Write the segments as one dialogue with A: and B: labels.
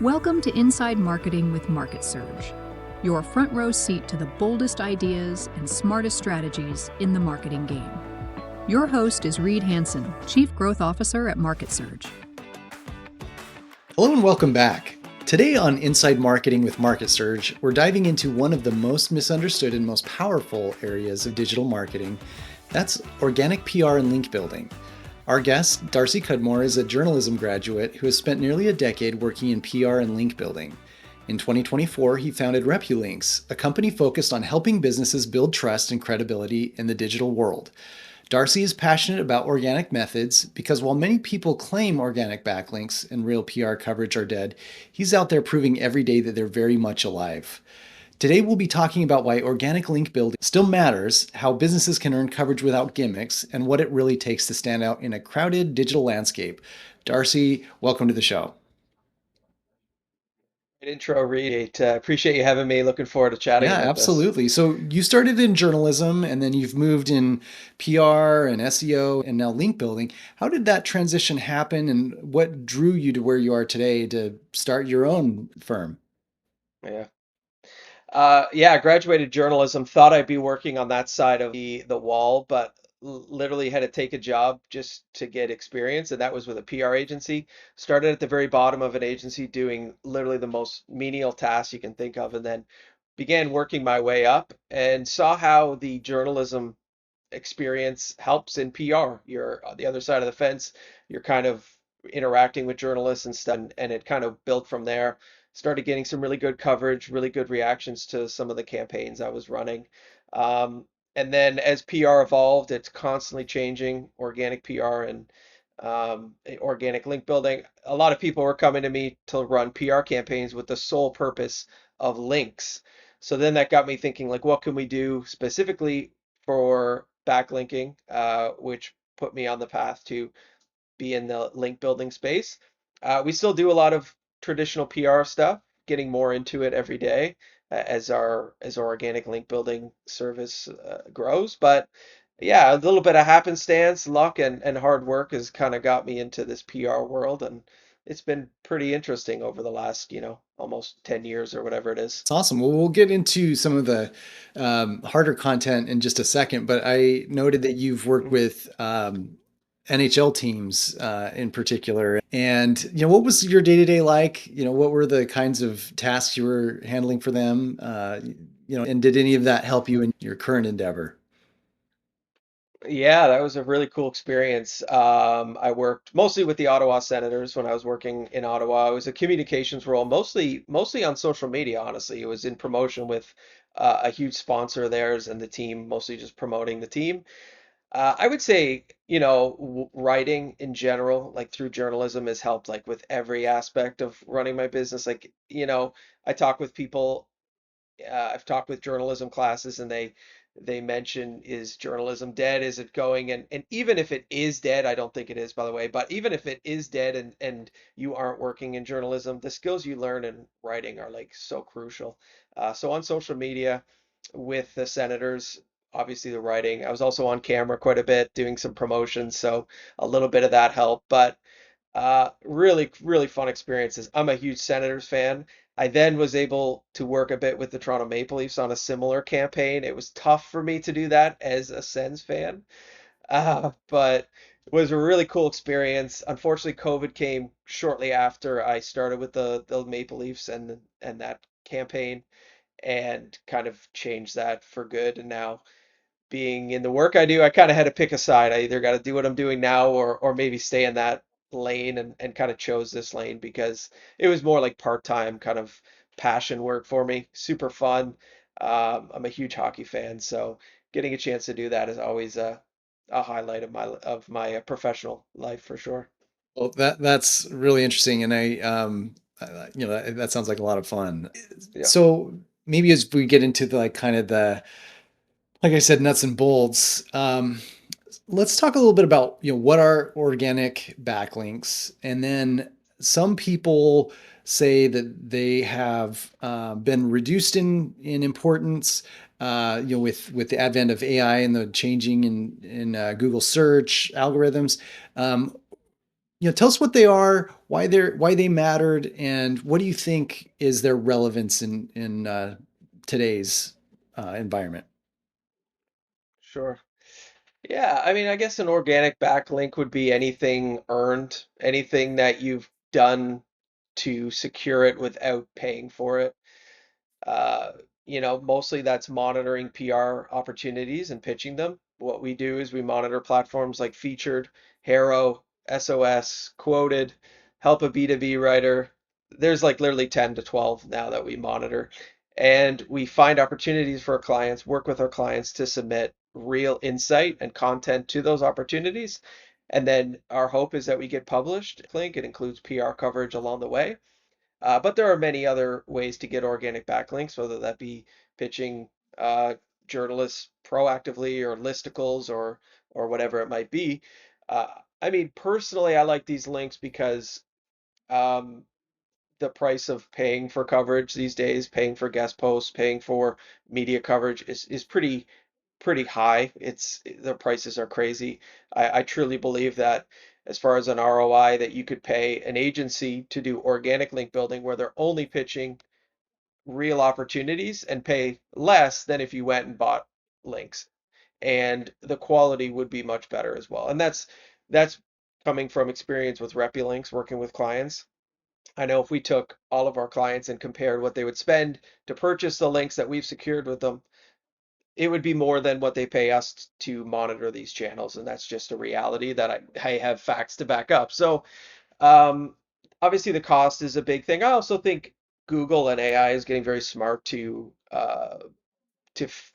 A: Welcome to Inside Marketing with Market Surge, your front row seat to the boldest ideas and smartest strategies in the marketing game. Your host is Reed Hansen, Chief Growth Officer at Market Surge.
B: Hello and welcome back. Today on Inside Marketing with Market Surge, we're diving into one of the most misunderstood and most powerful areas of digital marketing. That's organic PR and link building. Our guest, Darcy Cudmore, is a journalism graduate who has spent nearly a decade working in PR and link building. In 2024, he founded RepuLinks, a company focused on helping businesses build trust and credibility in the digital world. Darcy is passionate about organic methods because while many people claim organic backlinks and real PR coverage are dead, he's out there proving every day that they're very much alive. Today, we'll be talking about why organic link building still matters, how businesses can earn coverage without gimmicks, and what it really takes to stand out in a crowded digital landscape. Darcy, welcome to the show.
C: Good intro, Reed. Appreciate you having me. Looking forward to chatting
B: Yeah,
C: about this.
B: absolutely. So you started in journalism and then you've moved in PR and SEO and now link building. How did that transition happen and what drew you to where you are today to start your own firm?
C: Yeah. I graduated journalism. Thought I'd be working on that side of the wall, but literally had to take a job just to get experience, and that was with a PR agency. Started at the very bottom of an agency doing literally the most menial tasks you can think of, and then began working my way up and saw how the journalism experience helps in PR. You're on the other side of the fence. You're kind of interacting with journalists and stuff, and it kind of built from there. Started getting some really good coverage, really good reactions to some of the campaigns I was running. And then as PR evolved, it's constantly changing, organic PR and organic link building. A lot of people were coming to me to run PR campaigns with the sole purpose of links. So then that got me thinking, like, what can we do specifically for backlinking, which put me on the path to be in the link building space. We still do a lot of traditional PR stuff, getting more into it every day as our organic link building service grows. But yeah, a little bit of happenstance, luck, and hard work has kind of got me into this PR world, and it's been pretty interesting over the last, almost 10 years or whatever it is.
B: It's awesome. Well, we'll get into some of the harder content in just a second, but I noted that you've worked with NHL teams in particular. And, what was your day-to-day like? What were the kinds of tasks you were handling for them? And did any of that help you in your current endeavor?
C: Yeah, that was a really cool experience. I worked mostly with the Ottawa Senators when I was working in Ottawa. It was a communications role, mostly on social media, honestly. It was in promotion with a huge sponsor of theirs and the team, mostly just promoting the team. I would say, writing in general, like through journalism, has helped like with every aspect of running my business. Like, I talk with people, I've talked with journalism classes, and they mention, is journalism dead? Is it going? And even if it is dead, I don't think it is, by the way, but even if it is dead and you aren't working in journalism, the skills you learn in writing are like so crucial. So on social media with the Senators, obviously the writing. I was also on camera quite a bit doing some promotions, so a little bit of that helped. But really, really fun experiences. I'm a huge Senators fan. I then was able to work a bit with the Toronto Maple Leafs on a similar campaign. It was tough for me to do that as a Sens fan, but it was a really cool experience. Unfortunately, COVID came shortly after I started with the Maple Leafs and that campaign, and kind of changed that for good. And now being in the work I do, I kind of had to pick a side. I either got to do what I'm doing now or maybe stay in that lane, and kind of chose this lane because it was more like part-time kind of passion work for me. Super fun. I'm a huge hockey fan, so getting a chance to do that is always a highlight of my professional life for sure.
B: Well, that's really interesting. And that sounds like a lot of fun.
C: Yeah.
B: So maybe as we get into the like kind of the like I said, nuts and bolts. Let's talk a little bit about what are organic backlinks, and then some people say that they have been reduced in importance. With the advent of AI and the changing in Google search algorithms. Tell us what they are, why they mattered, and what do you think is their relevance in today's environment?
C: Sure. Yeah, I mean, I guess an organic backlink would be anything earned, anything that you've done to secure it without paying for it. Uh, Mostly that's monitoring PR opportunities and pitching them. What we do is we monitor platforms like Featured, Hero, SOS, Quoted, Help a B2B writer. There's like literally 10 to 12 now that we monitor. And we find opportunities for our clients, work with our clients to submit real insight and content to those opportunities. And then our hope is that we get published. Link, it includes PR coverage along the way. But there are many other ways to get organic backlinks, whether that be pitching uh, journalists proactively or listicles or whatever it might be. Uh, I mean, personally, I like these links because um, the price of paying for coverage these days, paying for guest posts, paying for media coverage is pretty high. The prices are crazy. I truly believe that as far as an ROI, that you could pay an agency to do organic link building where they're only pitching real opportunities and pay less than if you went and bought links. And the quality would be much better as well. And that's coming from experience with RepuLinks, working with clients. I know if we took all of our clients and compared what they would spend to purchase the links that we've secured with them, it would be more than what they pay us to monitor these channels, and that's just a reality that I have facts to back up. So um, obviously the cost is a big thing. I also think Google and AI is getting very smart to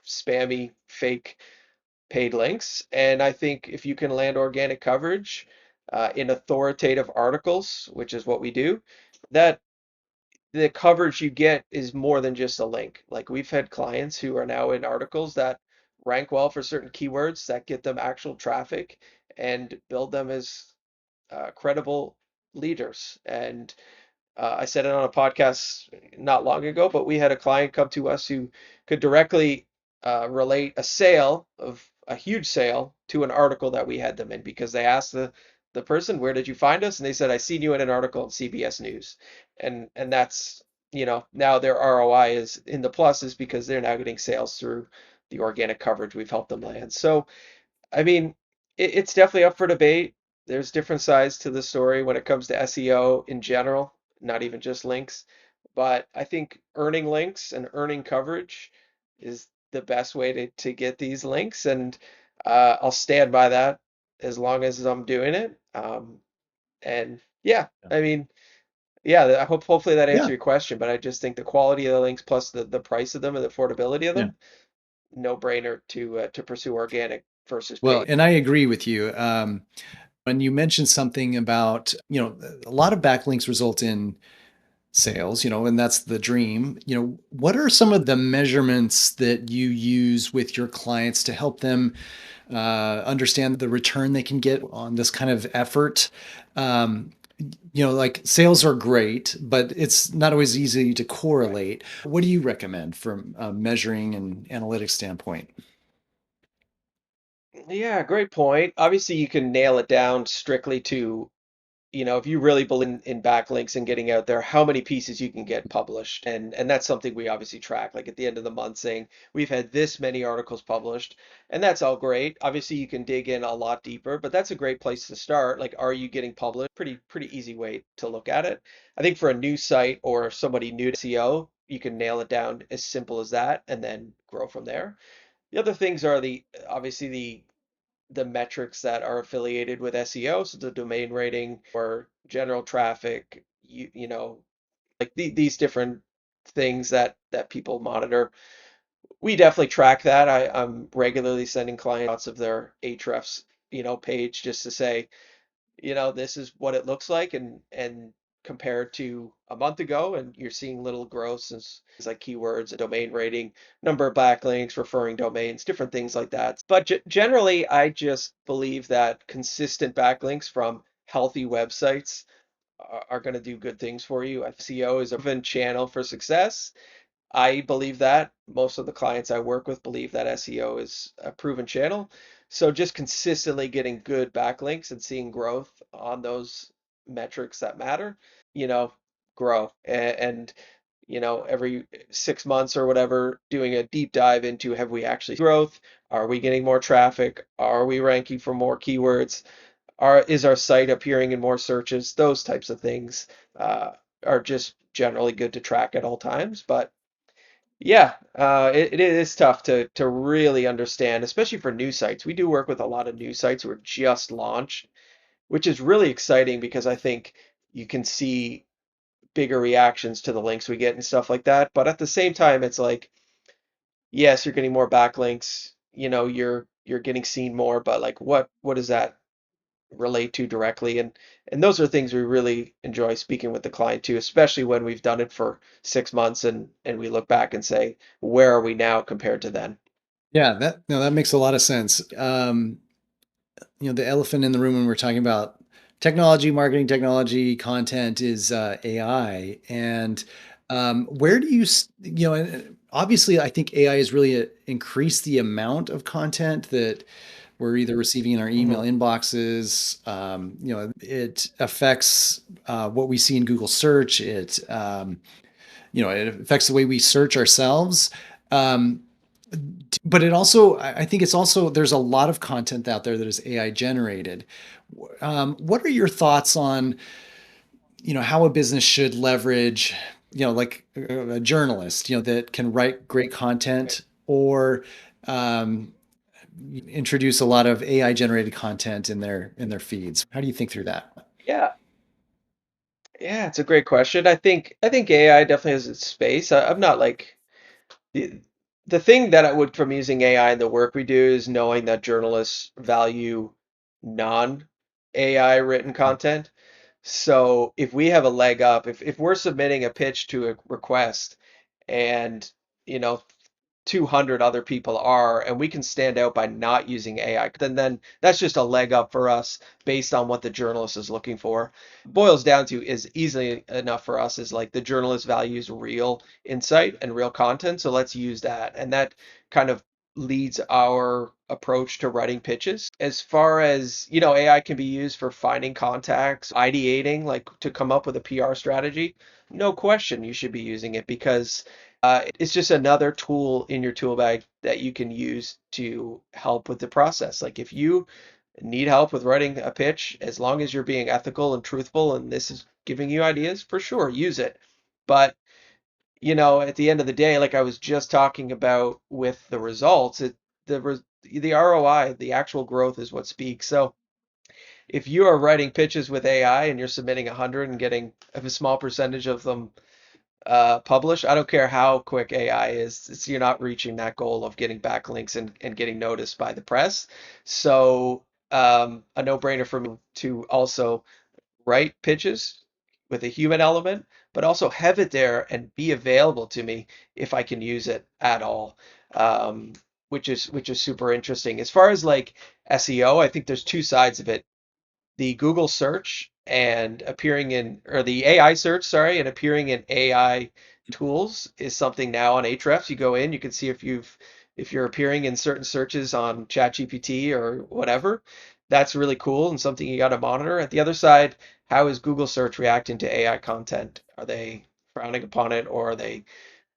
C: spammy fake paid links, and I think if you can land organic coverage in authoritative articles, which is what we do, that the coverage you get is more than just a link. Like we've had clients who are now in articles that rank well for certain keywords that get them actual traffic and build them as credible leaders. And I said it on a podcast not long ago, but we had a client come to us who could directly relate a sale of a huge sale to an article that we had them in because they asked the person, "Where did you find us?" And they said, "I seen you in an article on CBS News," and that's now their ROI is in the pluses because they're now getting sales through the organic coverage we've helped them land. So I mean, it's definitely up for debate. There's different sides to the story when it comes to SEO in general, not even just links. But I think earning links and earning coverage is the best way to get these links. And I'll stand by that as long as I'm doing it. And yeah, I mean, yeah, I hope hopefully that answered
B: Yeah,
C: your question, but I just think the quality of the links plus the price of them and the affordability of
B: yeah.
C: them, no brainer to pursue organic versus
B: Well,
C: paid.
B: and I agree with you. When you mentioned something about, a lot of backlinks result in sales, and that's the dream. What are some of the measurements that you use with your clients to help them understand the return they can get on this kind of effort? Um, like sales are great, but it's not always easy to
C: Right.
B: correlate. What do you recommend from a measuring and analytics standpoint?
C: Yeah, great point. Obviously, you can nail it down strictly to, if you really believe in backlinks and getting out there, how many pieces you can get published. And that's something we obviously track, like at the end of the month saying we've had this many articles published, and that's all great. Obviously, you can dig in a lot deeper, but that's a great place to start. Like, are you getting published? Pretty easy way to look at it. I think for a new site or somebody new to SEO, you can nail it down as simple as that and then grow from there. The other things are the obviously the metrics that are affiliated with SEO, so the domain rating or general traffic, like these different things that people monitor. We definitely track that. I'm regularly sending clients lots of their Ahrefs, page just to say, this is what it looks like and compared to a month ago, and you're seeing little growth since things like keywords, domain rating, number of backlinks, referring domains, different things like that. But generally, I just believe that consistent backlinks from healthy websites are going to do good things for you. SEO is a proven channel for success. I believe that. Most of the clients I work with believe that SEO is a proven channel. So just consistently getting good backlinks and seeing growth on those metrics that matter, you know, grow. And every 6 months or whatever, doing a deep dive into, have we actually growth? Are we getting more traffic? Are we ranking for more keywords? Is our site appearing in more searches? Those types of things are just generally good to track at all times. But yeah, it is tough to really understand, especially for new sites. We do work with a lot of new sites who are just launched, which is really exciting because I think you can see bigger reactions to the links we get and stuff like that. But at the same time, it's like, yes, you're getting more backlinks, you're getting seen more, but like what does that relate to directly? And those are things we really enjoy speaking with the client too, especially when we've done it for 6 months and we look back and say, where are we now compared to then?
B: Yeah, that makes a lot of sense. The elephant in the room when we're talking about technology, marketing technology, content is AI. And where do and obviously, I think AI has really increased the amount of content that we're either receiving in our email
C: Hmm.
B: inboxes. It affects what we see in Google search. It affects the way we search ourselves. Um, but it also, I think it's also, there's a lot of content out there that is AI generated. What are your thoughts on, how a business should leverage, like a journalist, that can write great content, or um, introduce a lot of AI generated content in their feeds? How do you think through that?
C: Yeah, yeah, it's a great question. I think AI definitely has its space. I'm not like the the thing that I would from using AI in the work we do is knowing that journalists value non-AI written content. So if we have a leg up, if we're submitting a pitch to a request and you know 200 other people are, and we can stand out by not using AI, then that's just a leg up for us based on what the journalist is looking for. Boils down to is easily enough for us is like the journalist values real insight and real content, so let's use that. And that kind of leads our approach to writing pitches. As far as, AI can be used for finding contacts, ideating, like to come up with a PR strategy. No question you should be using it because it's just another tool in your tool bag that you can use to help with the process. Like if you need help with writing a pitch, as long as you're being ethical and truthful and this is giving you ideas, for sure, use it. But, at the end of the day, like I was just talking about with the results, the ROI, the actual growth is what speaks. So if you are writing pitches with AI and you're submitting 100 and getting a small percentage of them publish, I don't care how quick AI is, you're not reaching that goal of getting backlinks and getting noticed by the press. So a no-brainer for me to also write pitches with a human element, but also have it there and be available to me if I can use it at all. Um, which is super interesting. As far as like SEO, I think there's two sides of it: the Google search and appearing in, or the AI search, sorry, and appearing in AI tools is something now on Ahrefs. You go in, you can see if you're appearing in certain searches on ChatGPT or whatever. That's really cool and something you got to monitor. At the other side, how is Google search reacting to AI content? Are they frowning upon it, or are they,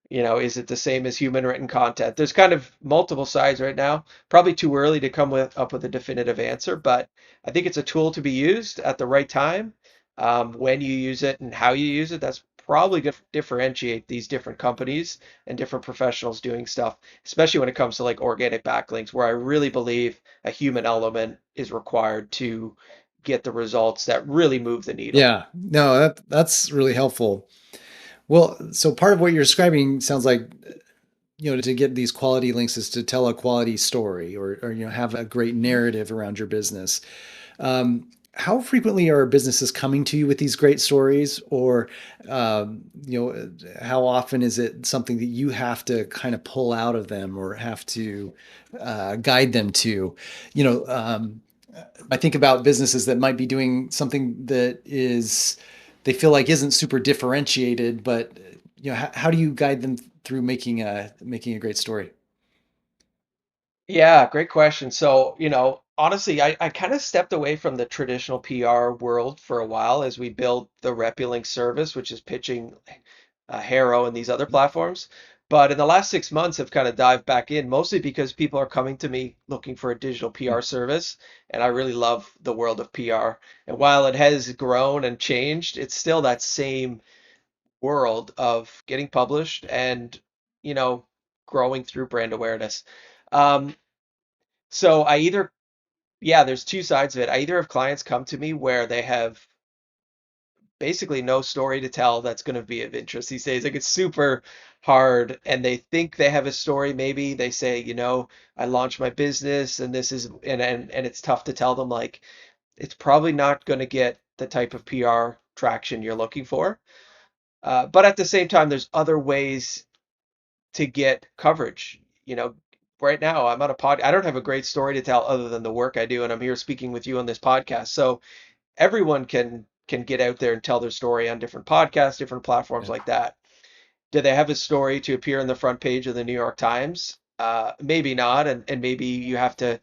C: is it the same as human written content? There's kind of multiple sides right now. Probably too early to come up with a definitive answer, but I think it's a tool to be used at the right time. When you use it and how you use it, that's probably going to differentiate these different companies and different professionals doing stuff, especially when it comes to like organic backlinks, where I really believe a human element is required to get the results that really move the needle.
B: Yeah, no, that's really helpful. Well, so part of what you're describing sounds like, to get these quality links is to tell a quality story, or have a great narrative around your business. How frequently are businesses coming to you with these great stories, or how often is it something that you have to kind of pull out of them, or have to guide them to? You know, um, I think about businesses that might be doing something that is they feel like isn't super differentiated, but how do you guide them through making a great story?
C: Yeah, great question. So, Honestly, I kind of stepped away from the traditional PR world for a while as we built the RepuLinks service, which is pitching Haro and these other platforms. But in the last 6 months, I've kind of dived back in, mostly because people are coming to me looking for a digital PR service, and I really love the world of PR. And while it has grown and changed, it's still that same world of getting published and, you know, growing through brand awareness. Um, so I either yeah, there's two sides of it. I either have clients come to me where they have basically no story to tell that's going to be of interest these days. Like it's super hard and they think they have a story. Maybe they say, I launched my business and this is and it's tough to tell them like it's probably not going to get the type of PR traction you're looking for. But at the same time, there's other ways to get coverage. You know, right now I'm on a pod. I don't have a great story to tell other than the work I do, and I'm here speaking with you on this podcast. So everyone can get out there and tell their story on different podcasts, different platforms
B: Yeah.
C: like that. Do they have a story to appear in the front page of the New York Times? Maybe not, and maybe you have to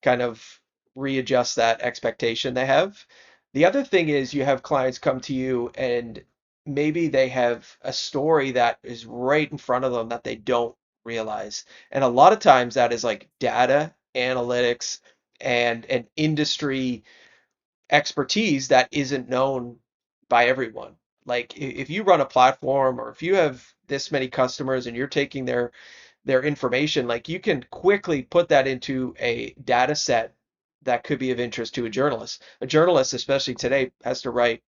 C: kind of readjust that expectation they have. The other thing is you have clients come to you and maybe they have a story that is right in front of them that they don't realize. And a lot of times that is like data analytics and an industry expertise that isn't known by everyone. Like if you run a platform or if you have this many customers and you're taking their information, like you can quickly put that into a data set that could be of interest to a journalist. A journalist, especially today, has to write,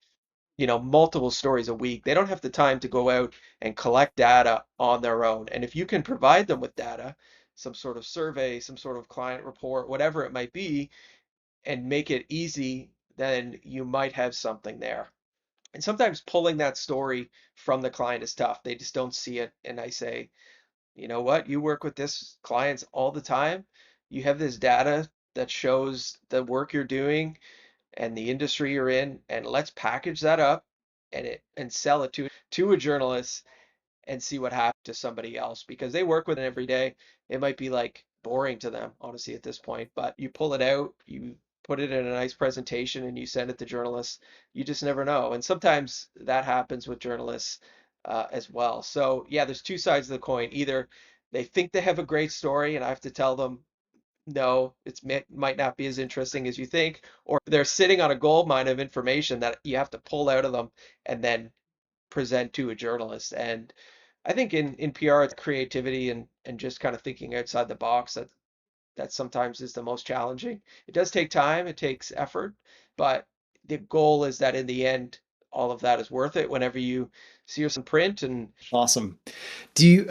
C: multiple stories a week. They don't have the time to go out and collect data on their own. And if you can provide them with data, some sort of survey, some sort of client report, whatever it might be, and make it easy, then you might have something there. And sometimes pulling that story from the client is tough. They just don't see it. And I say, you know what? You work with this clients all the time. You have this data that shows the work you're doing and the industry you're in, and let's package that up and sell it to a journalist and see what happens to somebody else because they work with it every day. It might be like boring to them, honestly, at this point, but you pull it out, you put it in a nice presentation, and you send it to journalists. You just never know. And sometimes that happens with journalists as well. So, yeah, there's two sides of the coin. Either they think they have a great story, and I have to tell them, no, might not be as interesting as you think, or they're sitting on a gold mine of information that you have to pull out of them and then present to a journalist. And I think in PR, it's creativity and just kind of thinking outside the box that sometimes is the most challenging. It does take time, it takes effort, but the goal is that in the end, all of that is worth it whenever you see yourself in print. And
B: Awesome. Do you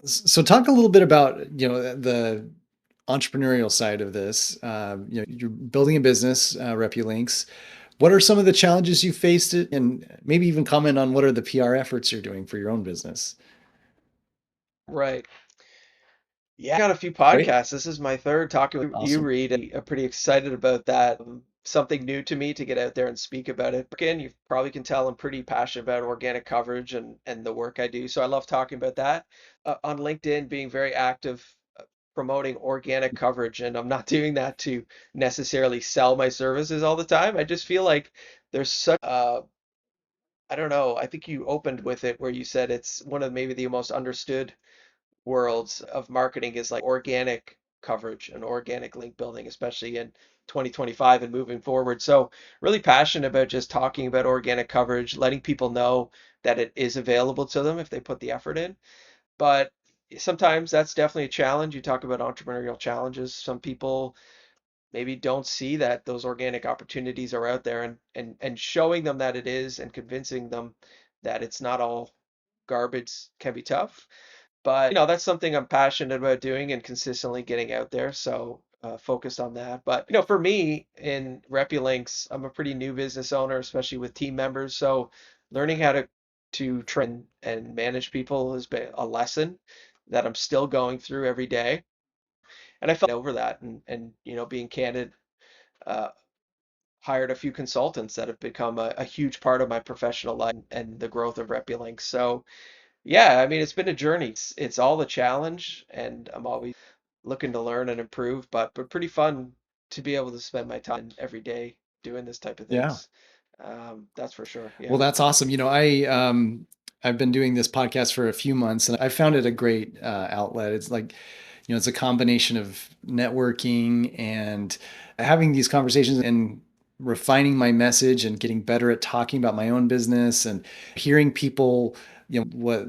B: so talk a little bit about, the entrepreneurial side of this. You're building a business, RepuLinks. What are some of the challenges you faced it, and maybe even comment on what are the PR efforts you're doing for your own business?
C: right. Yeah, I got a few
B: Great.
C: podcasts. This is my third talking with you,
B: Awesome.
C: Reed, and I'm pretty excited about that. Something new to me to get out there and speak about it. Again, you probably can tell I'm pretty passionate about organic coverage and the work I do. So I love talking about that. On LinkedIn, being very active promoting organic coverage, and I'm not doing that to necessarily sell my services all the time. I just feel like there's such I don't know. I think you opened with it where you said it's one of maybe the most understood worlds of marketing is like organic coverage and organic link building, especially in 2025 and moving forward. So, really passionate about just talking about organic coverage, letting people know that it is available to them if they put the effort in. But sometimes that's definitely a challenge. You talk about entrepreneurial challenges. Some people maybe don't see that those organic opportunities are out there and showing them that it is and convincing them that it's not all garbage can be tough. But that's something I'm passionate about doing and consistently getting out there. So focused on that. But for me in RepuLinks, I'm a pretty new business owner, especially with team members. So learning how to train and manage people has been a lesson that I'm still going through every day. And I felt over that and being candid, uh, hired a few consultants that have become a huge part of my professional life and the growth of RepuLinks. So yeah, I mean, it's been a journey. It's all a challenge, and I'm always looking to learn and improve, but pretty fun to be able to spend my time every day doing this type of
B: Yeah.
C: things. That's for sure.
B: Well,
C: Yeah.
B: that's awesome. I've been doing this podcast for a few months, and I found it a great outlet. It's like, it's a combination of networking and having these conversations and refining my message and getting better at talking about my own business and hearing people, what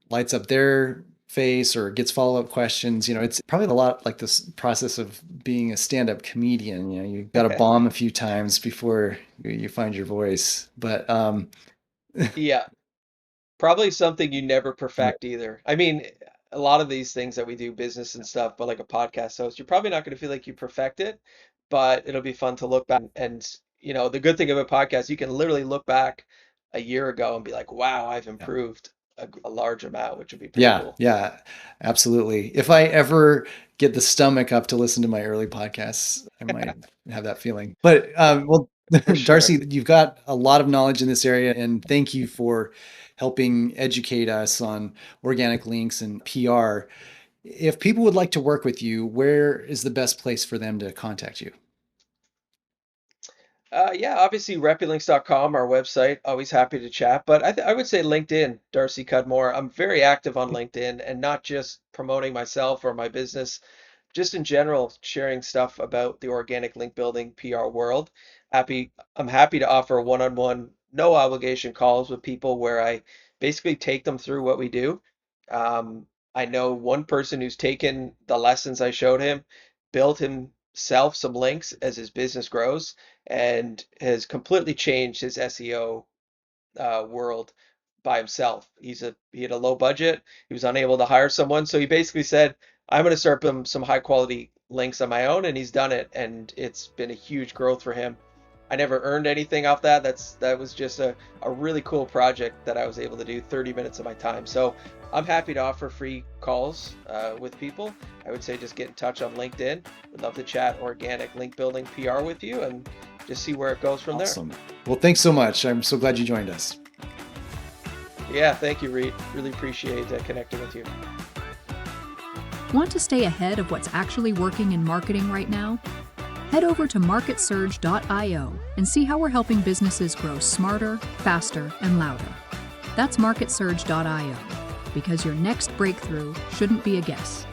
B: lights up their face or gets follow-up questions. It's probably a lot like this process of being a stand-up comedian. You got to bomb a few times before you find your voice. But
C: Yeah. Probably something you never perfect either. I mean, a lot of these things that we do, business and stuff, but like a podcast host, you're probably not going to feel like you perfect it, but it'll be fun to look back. And, the good thing of a podcast, you can literally look back a year ago and be like, wow, I've
B: yeah.
C: improved a large amount, which would be pretty
B: Yeah,
C: cool.
B: yeah, absolutely. If I ever get the stomach up to listen to my early podcasts, I might have that feeling. But well,
C: For sure.
B: Darcy, you've got a lot of knowledge in this area, and thank you for helping educate us on organic links and PR. If people would like to work with you, where is the best place for them to contact you?
C: Yeah, obviously RepuLinks.com, our website. Always happy to chat. But I would say LinkedIn, Darcy Cudmore. I'm very active on LinkedIn and not just promoting myself or my business, just in general, sharing stuff about the organic link building PR world. I'm happy to offer one-on-one, no obligation calls with people where I basically take them through what we do. I know one person who's taken the lessons I showed him, built himself some links as his business grows, and has completely changed his SEO world by himself. He had a low budget. He was unable to hire someone, so he basically said, "I'm going to start some high quality links on my own," and he's done it, and it's been a huge growth for him. I never earned anything off that. That was just a really cool project that I was able to do 30 minutes of my time. So I'm happy to offer free calls with people. I would say just get in touch on LinkedIn. Would love to chat organic link building PR with you and just see where it goes from there.
B: Awesome. Well, thanks so much. I'm so glad you joined us.
C: Yeah, thank you, Reed. Really appreciate connecting with you.
A: Want to stay ahead of what's actually working in marketing right now? Head over to marketsurge.io and see how we're helping businesses grow smarter, faster, and louder. That's marketsurge.io, because your next breakthrough shouldn't be a guess.